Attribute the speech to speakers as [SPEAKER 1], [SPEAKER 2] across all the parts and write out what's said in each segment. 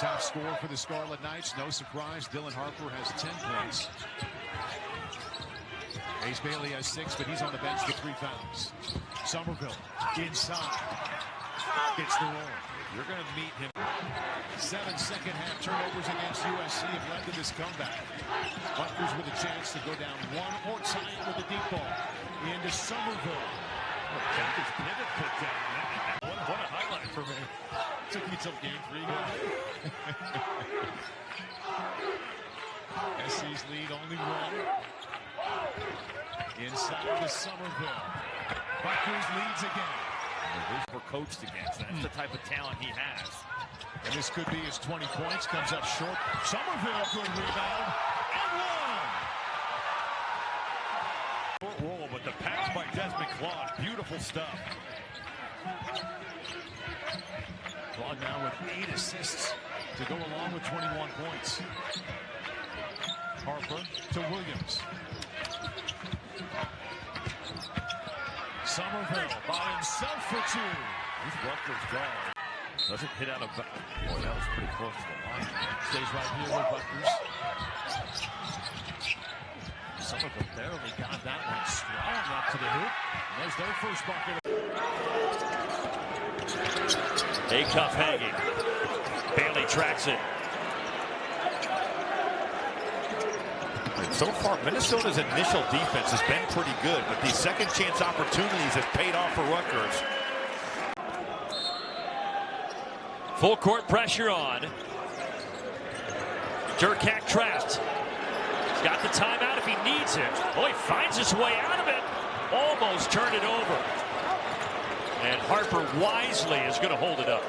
[SPEAKER 1] top scorer for the Scarlet Knights. No surprise, Dylan Harper has 10 points. Ace Bailey has 6, but he's on the bench with 3 fouls. Sommerville inside. Gets the roll. You're going to meet him. 7 second-half turnovers against USC have led to this comeback. Rutgers with a chance to go down 1 or tie it with a deep ball. Into Sommerville. Rutgers pivot put down. What a highlight for me. Took me till game 3. SC's lead only 1. Inside to Sommerville. Rutgers leads again. We're coached against. That's the type of talent he has. And this could be his 20 points. Comes up short. Sommerville, good rebound. And 1. Short roll, but the pass by Desmond Claude. Beautiful stuff. Claude now with 8 assists to go along with 21 points. Harper to Williams. Sommerville by himself for 2. He's Rutgers guard. Doesn't hit out of... Boy, that was pretty close to the line. Stays right here with Rutgers. Sommerville barely got that one strong up to the hoop. And there's their first bucket. Acuff hanging. Bailey tracks it. So far, Minnesota's initial defense has been pretty good, but these second chance opportunities have paid off for Rutgers. Full court pressure on. Durkak trapped. He's got the timeout if he needs it. Oh, he finds his way out of it. Almost turned it over. And Harper wisely is going to hold it up.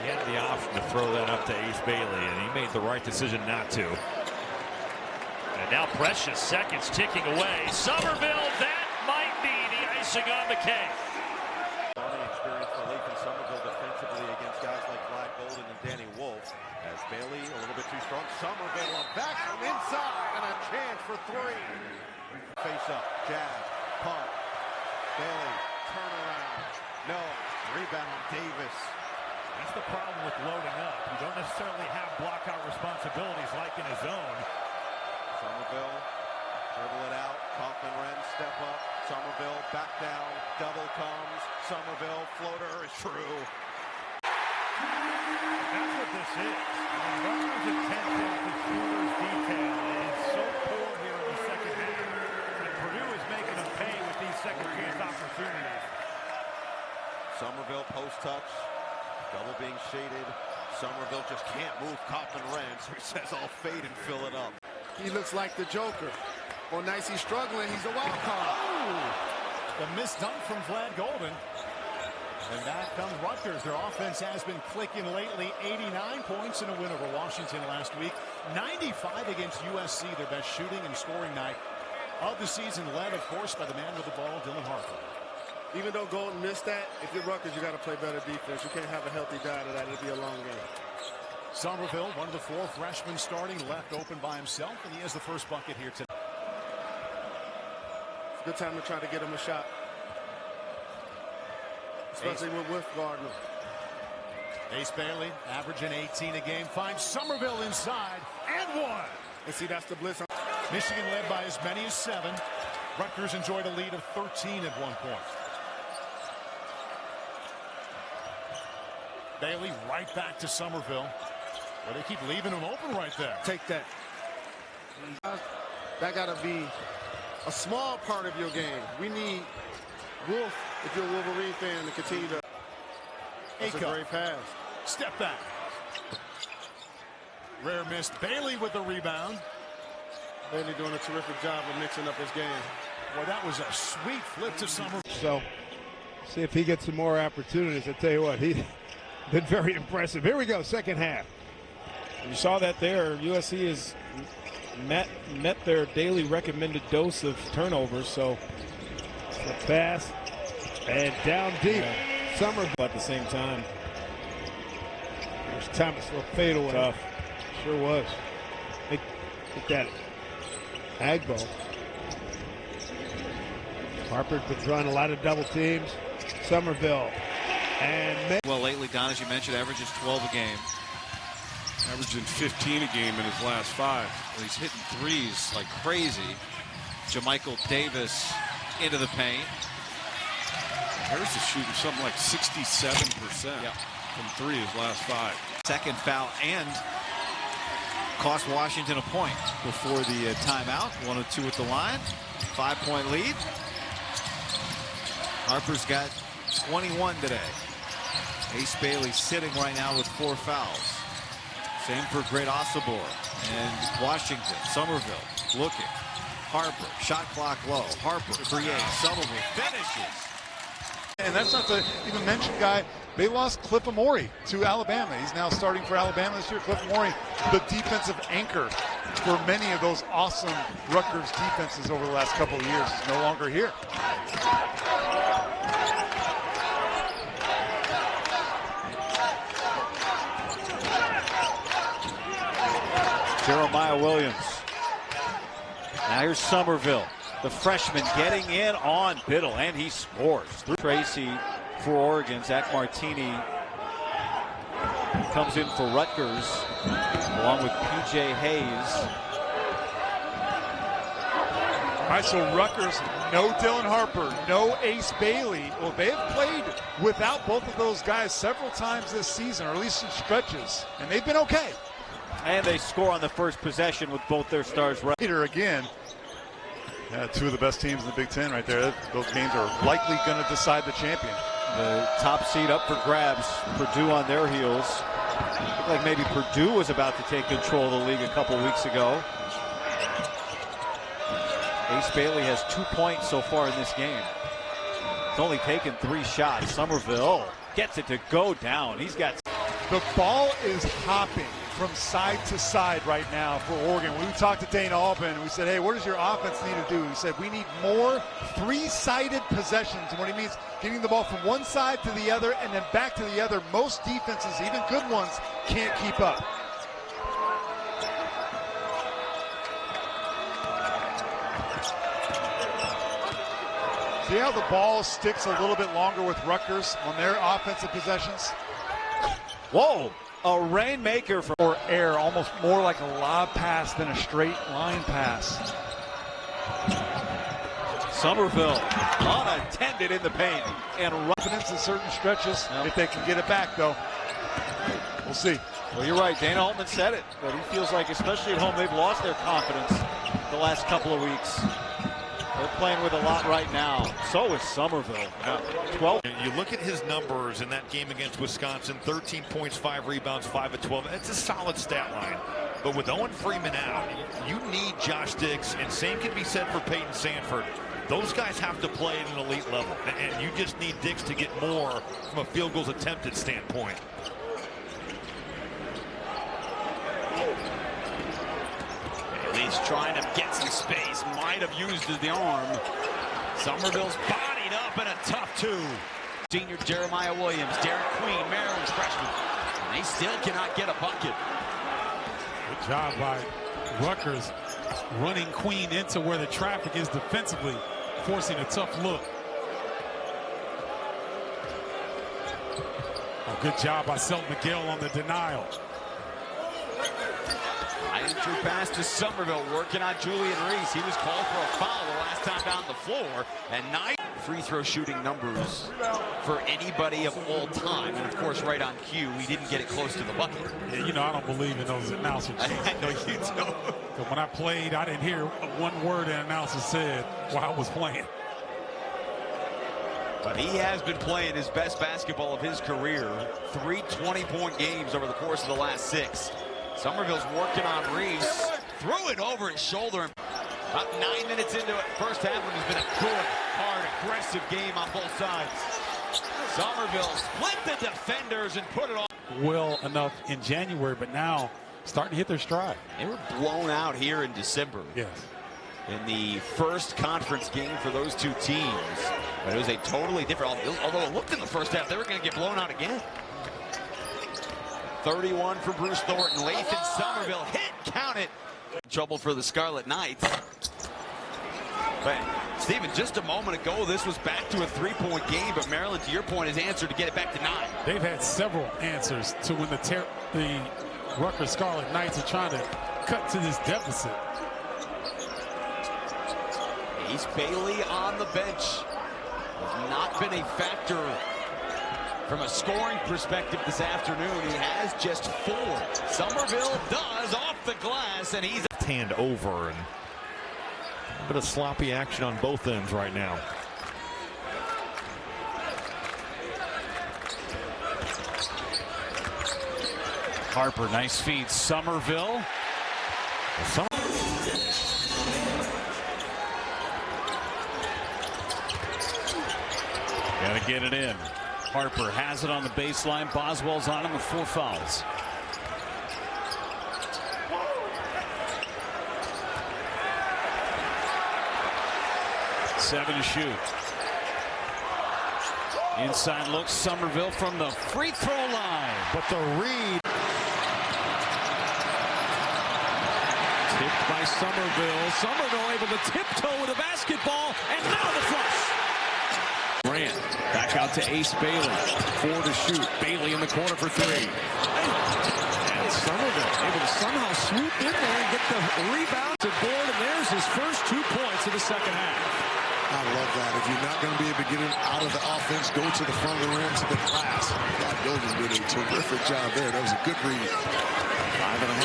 [SPEAKER 1] He had the option to throw that up to Ace Bailey, and he made the right decision not to. And now precious seconds ticking away. Sommerville, that might be the icing on the cake.
[SPEAKER 2] Experience for Lathan Sommerville defensively against guys like Vlad Golden and Danny Wolf. As Bailey a little bit too strong. Sommerville a back from inside and a chance for 3. Face up, jab, pump. Bailey, turn around. No, rebound Davis.
[SPEAKER 3] That's the problem with loading up. You don't necessarily have block-out responsibilities like in a zone.
[SPEAKER 2] Sommerville, dribble it out. Kaufman-Renz, step up. Sommerville, back down. Double comes. Sommerville, floater is true.
[SPEAKER 3] That's what this is. Rutgers' attention to shooter's detail is so poor here in the second half. And Purdue is making them pay with these second chance opportunities.
[SPEAKER 2] Sommerville post touch. Double being shaded. Sommerville just can't move Kaufman-Renz. He says, I'll fade and fill it up.
[SPEAKER 4] He looks like the Joker. Well, nice, he's struggling. He's a wild card.
[SPEAKER 3] Oh, the missed dunk from Vlad Golden. And back comes Rutgers. Their offense has been clicking lately. 89 points in a win over Washington last week. 95 against USC, their best shooting and scoring night of the season, led, of course, by the man with the ball, Dylan Harper.
[SPEAKER 4] Even though Golden missed that, if you're Rutgers, you got to play better defense. You can't have a healthy diet of that. It'll be a long game.
[SPEAKER 1] Sommerville, one of the 4 freshmen starting, left open by himself, and he has the first bucket here today.
[SPEAKER 4] It's a good time to try to get him a shot, especially with Gardner.
[SPEAKER 1] Ace Bailey, averaging 18 a game, finds Sommerville inside, and 1.
[SPEAKER 4] And see, that's the blitz.
[SPEAKER 1] Michigan led by as many as 7. Rutgers enjoyed a lead of 13 at one point. Bailey right back to Sommerville. Well, they keep leaving him open right there.
[SPEAKER 4] Take that. That got to be a small part of your game. We need Wolf, if you're a Wolverine fan, to continue to. That's a great pass.
[SPEAKER 1] Step back. Rare missed. Bailey with the rebound.
[SPEAKER 4] Bailey doing a terrific job of mixing up his game.
[SPEAKER 1] Boy, that was a sweet flip to Sommerville.
[SPEAKER 5] So, see if he gets some more opportunities. I tell you what, he's been very impressive. Here we go, second half.
[SPEAKER 6] You saw that there. USC has met their daily recommended dose of turnovers. So,
[SPEAKER 5] pass and down deep.
[SPEAKER 6] Sommerville at the same time.
[SPEAKER 5] There's Thomas for a fadeaway.
[SPEAKER 6] Tough.
[SPEAKER 5] Sure was. Make that ag ball. Harper's been drawing a lot of double teams. Sommerville. And
[SPEAKER 7] well, lately, Don, as you mentioned, averages 12 a game. Averaging 15 a game in his last 5.
[SPEAKER 8] Well, he's hitting threes like crazy. Jamichael Davis into the paint.
[SPEAKER 7] Harris is shooting something like 67% from 3 his last 5.
[SPEAKER 8] Second foul and cost Washington a point before the timeout. 1 of 2 at the line. 5-point lead. Harper's got 21 today. Ace Bailey sitting right now with 4 fouls. Same for Great Osobor and Washington. Sommerville looking. Harper, shot clock low. Harper creates. Sommerville finishes.
[SPEAKER 9] And that's not to even mention, Guy, they lost Cliff Amore to Alabama. He's now starting for Alabama this year. Cliff Amore, the defensive anchor for many of those awesome Rutgers defenses over the last couple of years, is no longer here.
[SPEAKER 8] Jeremiah Williams. Now here's Sommerville, the freshman, getting in on Biddle, and he scores. Tracy for Oregon. Zach Martini comes in for Rutgers, along with P.J. Hayes.
[SPEAKER 9] All right, so Rutgers, no Dylan Harper, no Ace Bailey. Well, they have played without both of those guys several times this season, or at least in stretches, and they've been okay.
[SPEAKER 8] And they score on the first possession with both their stars right.
[SPEAKER 9] Later again, 2 of the best teams in the Big Ten right there. Those games are likely going to decide the champion.
[SPEAKER 8] The top seed up for grabs. Purdue on their heels. Looked like maybe Purdue was about to take control of the league a couple weeks ago. Ace Bailey has 2 points so far in this game. He's only taken 3 shots. Sommerville gets it to go down. He's got...
[SPEAKER 9] The ball is hopping from side to side right now for Oregon. When we talked to Dana Albin, we said, hey, what does your offense need to do? He said, we need more 3-sided possessions. And what he means, getting the ball from one side to the other and then back to the other. Most defenses, even good ones, can't keep up. See how the ball sticks a little bit longer with Rutgers on their offensive possessions?
[SPEAKER 8] Whoa, a rainmaker from
[SPEAKER 9] or air, almost more like a lob pass than a straight line pass.
[SPEAKER 8] Sommerville unattended in the paint and
[SPEAKER 9] confidence in certain stretches if they can get it back, though. We'll see.
[SPEAKER 8] Well, you're right. Dana Altman said it, but he feels like, especially at home, they've lost their confidence the last couple of weeks. They're playing with a lot right now. So is Sommerville. 12.
[SPEAKER 1] You look at his numbers in that game against Wisconsin, 13 points, 5 rebounds, 5 of 12. It's a solid stat line. But with Owen Freeman out, you need Josh Diggs, and same can be said for Peyton Sanford. Those guys have to play at an elite level, and you just need Diggs to get more from a field goals attempted standpoint.
[SPEAKER 10] He's trying to get some space, might have used the arm. Sommerville's bodied up in a tough 2. Senior Jeremiah Williams, Derek Queen, Maryland's freshman. And they still cannot get a bucket.
[SPEAKER 11] Good job by Rutgers running Queen into where the traffic is defensively, forcing a tough look. Oh, good job by Selton McGill on the denial.
[SPEAKER 10] Entry pass to Sommerville, working on Julian Reese. He was called for a foul the last time down the floor. And 9 free throw shooting numbers for anybody of all time. And of course, right on cue, we didn't get it close to the bucket.
[SPEAKER 11] Yeah, you know, I don't believe in those announcers.
[SPEAKER 10] I know you don't.
[SPEAKER 11] So when I played, I didn't hear one word an announcer said while I was playing.
[SPEAKER 10] But he has been playing his best basketball of his career. 3 20-point games over the course of the last 6. Sommerville's working on Reese. Threw it over his shoulder. About 9 minutes into it, first half, and it's been a good, hard, aggressive game on both sides. Sommerville split the defenders and put it on.
[SPEAKER 11] Well enough in January, but now starting to hit their stride.
[SPEAKER 10] They were blown out here in December.
[SPEAKER 11] Yes.
[SPEAKER 10] In the first conference game for those 2 teams. But it was a totally different, although it looked in the first half they were going to get blown out again. 31 for Bruce Thornton. Lathan Sommerville hit, count it. Trouble for the Scarlet Knights. But Stephen, just a moment ago, this was back to a 3-point game, but Maryland, to your point, has answered to get it back to 9.
[SPEAKER 11] They've had several answers to when the Rutgers Scarlet Knights are trying to cut to this deficit.
[SPEAKER 10] Ace Bailey on the bench. Has not been a factor from a scoring perspective this afternoon. He has just 4. Sommerville does off the glass, and he's
[SPEAKER 12] hand over, and a bit of sloppy action on both ends right now.
[SPEAKER 13] Harper, nice feed. Sommerville. Got to get it in. Harper has it on the baseline. Boswell's on him with 4 fouls. Seven to shoot. Inside looks Sommerville from the free throw line.
[SPEAKER 5] But the read.
[SPEAKER 13] Tipped by Sommerville. Sommerville able to tiptoe with a basketball, and now the flush. Grant back out to Ace Bailey. 4 to shoot. Bailey in the corner for 3. And Sommerville able to somehow swoop in there and get the rebound to board, and there's his first 2 points of the second half.
[SPEAKER 14] I love that. If you're not going to be able to get it out of the offense, go to the front of the rim to the glass. That Golden did a terrific job there. That was a good read.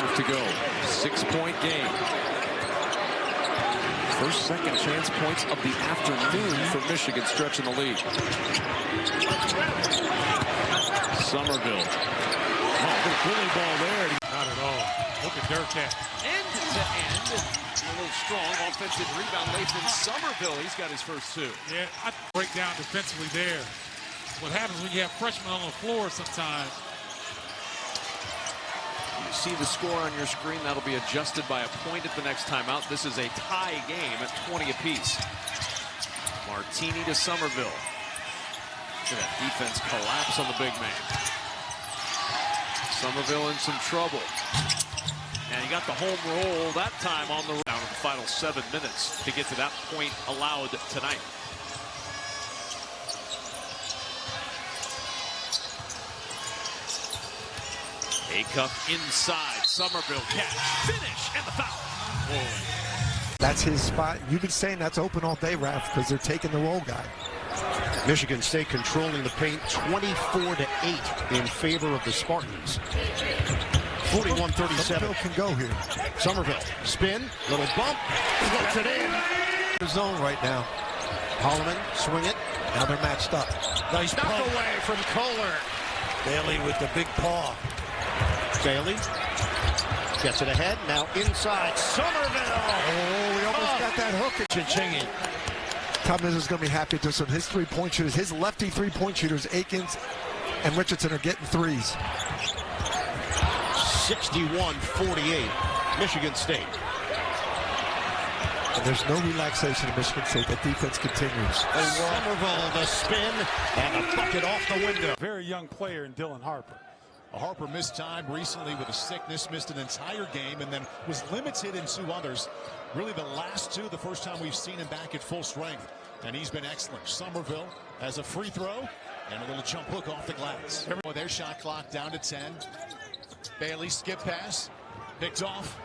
[SPEAKER 13] 5.5 to go. 6-point game. First second chance points of the afternoon for Michigan, stretching the lead. Sommerville. Oh, good bully ball there.
[SPEAKER 11] Not at all. Look at Durkat.
[SPEAKER 10] end to end. A little strong offensive rebound. Lathan Sommerville, he's got his first 2.
[SPEAKER 11] Yeah, I break down defensively there. What happens when you have freshmen on the floor sometimes?
[SPEAKER 2] You see the score on your screen. That'll be adjusted by a point at the next timeout. This is a tie game at 20 apiece. Martini to Sommerville. Look at that defense collapse on the big man. Sommerville in some trouble. And he got the home roll that time on the round in the final 7 minutes to get to that point allowed tonight. Acuff inside. Sommerville catch, finish, and the foul. Whoa.
[SPEAKER 15] That's his spot. You've been saying that's open all day, Ralph, because they're taking the roll guy.
[SPEAKER 3] Michigan State controlling the paint 24-8 in favor of the Spartans. 41-37.
[SPEAKER 15] Sommerville can go here.
[SPEAKER 3] Sommerville, spin, little bump, puts it in.
[SPEAKER 15] Zone right now. Holloman, swing it. Now they're matched up.
[SPEAKER 3] Nice knock away from Kohler.
[SPEAKER 15] Bailey with the big paw.
[SPEAKER 3] Bailey gets it ahead. Now inside, Sommerville.
[SPEAKER 15] Oh, we almost got that hook.
[SPEAKER 3] Ching-chinging.
[SPEAKER 15] Tom is going to be happy just on his three-point shooters. His lefty three-point shooters, Akins and Richardson, are getting threes.
[SPEAKER 3] 61-48, Michigan State.
[SPEAKER 15] And there's no relaxation in Michigan State. That defense continues.
[SPEAKER 3] Sommerville, the spin, and a bucket off the window.
[SPEAKER 11] Very young player in Dylan Harper.
[SPEAKER 3] Harper missed time recently with a sickness, missed an entire game, and then was limited in 2 others. Really the last 2, the first time we've seen him back at full strength. And he's been excellent. Sommerville has a free throw and a little jump hook off the glass. Their shot clock down to 10. Bailey skip pass, picked off.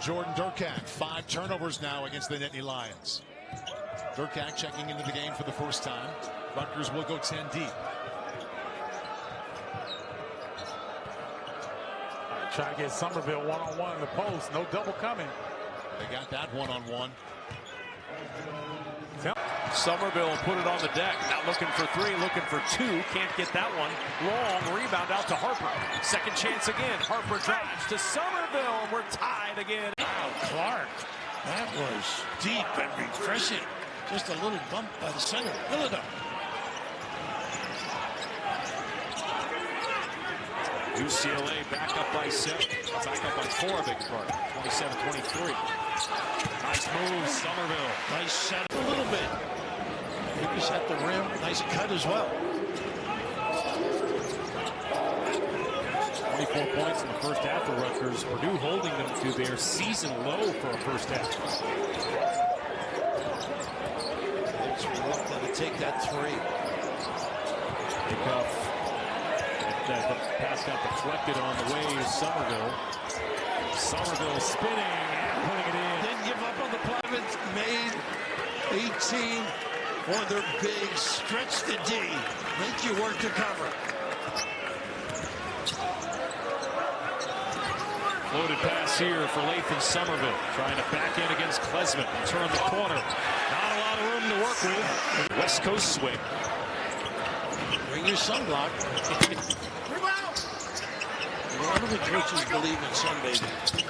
[SPEAKER 3] Jordan Durkat, 5 turnovers now against the Nittany Lions. Durkat checking into the game for the first time. Rutgers will go 10 deep.
[SPEAKER 11] Try to get Sommerville one-on-one in the post. No double coming.
[SPEAKER 3] They got that one-on-one.
[SPEAKER 2] Sommerville put it on the deck. Now looking for 3, looking for 2. Can't get that one. Long rebound out to Harper. Second chance again. Harper drives to Sommerville, and we're tied again.
[SPEAKER 16] Wow, Clark. That was deep and refreshing. Just a little bump by the center. Illinois.
[SPEAKER 2] UCLA back up by 7. Back up by 4, I beg your pardon. 27-23. Nice move, Sommerville.
[SPEAKER 16] Nice set a little bit. Figures at the rim. Nice cut as well.
[SPEAKER 6] 24 points in the first half for Rutgers. Purdue holding them to their season low for a first half.
[SPEAKER 16] It's reluctant to take that 3.
[SPEAKER 6] Acuff.
[SPEAKER 13] That pass got deflected on the way to Sommerville. Sommerville spinning and putting it in.
[SPEAKER 16] Didn't give up on the private. Made 18 for their big stretch the D. Make you work to cover.
[SPEAKER 13] Loaded pass here for Lathan Sommerville. Trying to back in against Klesman. Turn the corner. Not a lot of room to work with. West Coast swing.
[SPEAKER 16] Bring your sunblock. None of the coaches believe in sunbathing.